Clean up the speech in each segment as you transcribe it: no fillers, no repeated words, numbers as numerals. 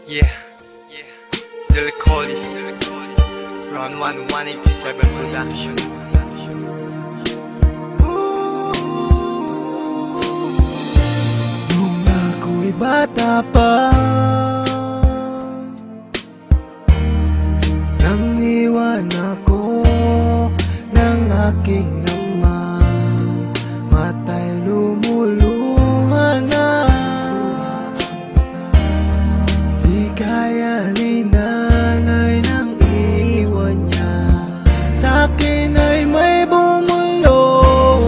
Yeah, Lil Collie, Round 1, 187 Production. Nung ako'y bata pa, nang iwan ako ng aking ama, mata'y lumuluha na. Di kaya ni nanay nang iwan niya, sa'kin ay may bumulong.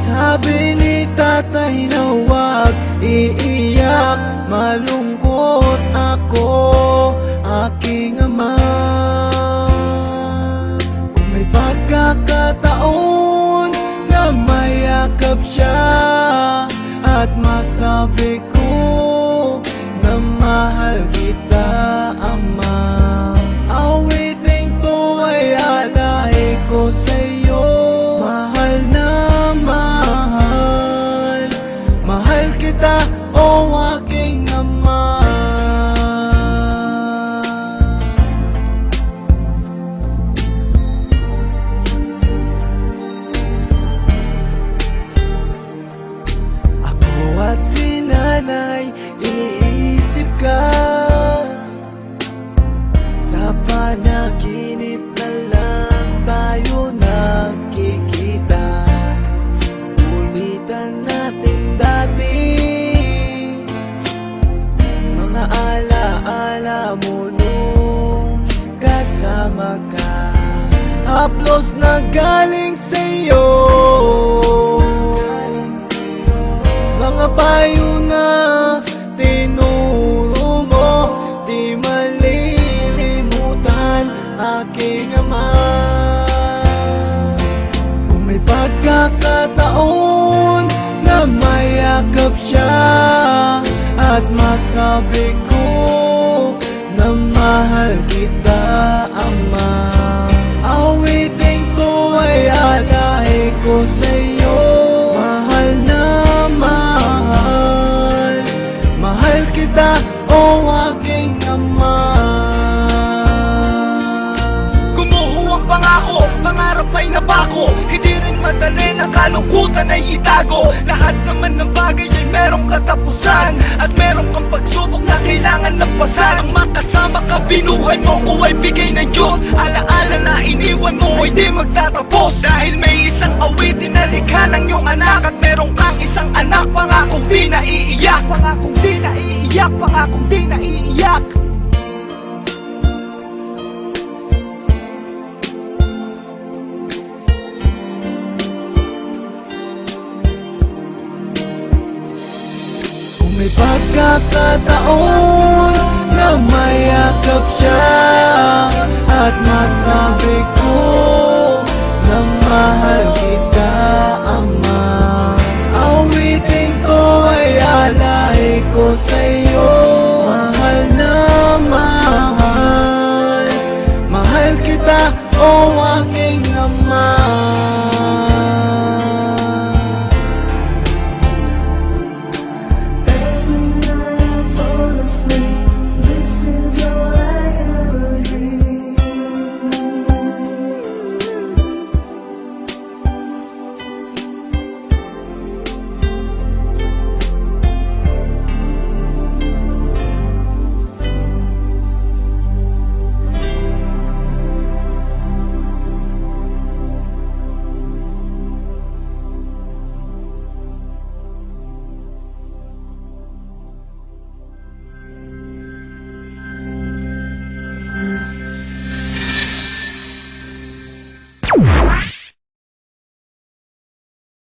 Sabi ni tatay na huwag iiyak, malungkot ako, aking ama. Kung may pagkakataon na mayakap siya at masabi ko na mahal kita, ama, awiting to ay alay ko sa'yo. Mahal na mahal, mahal kita, o aking ama. Ako at si nanay, iniisip ka. Sa panaginip na lang tayo nakikita. Ulitan natin dati mga alaala mo nung kasama ka. Haplos na galing sa'yo, mga payo na tinuro mo, di malilimutan, aking ama. Kung may pagkakataon na mayakap siya at masabi ko na mahal kita, ama, awiting to ay alay ko sa'yo. Mahal na mahal, mahal kita, o aking ama. Gumuho ang pangako, pangarap ay napako. Hindi rin madali na kalungkutan ay itago. Lahat naman ng bagay ay merong katapusan, at merong kang pagsubok na kailangan lampasan. Ang makasama ka, binuhay mo ko ay bigay ng Diyos. Alaala na iniwan mo ay di magtatapos. Dahil may isang awitin na likha ng iyong anak, at merong kang isang anak, pangakong di naiiyak, pangakong di naiiyak, pangakong di naiiyak. Kung may pagkakataon na mayakap siya at masabi ko na mahal kita,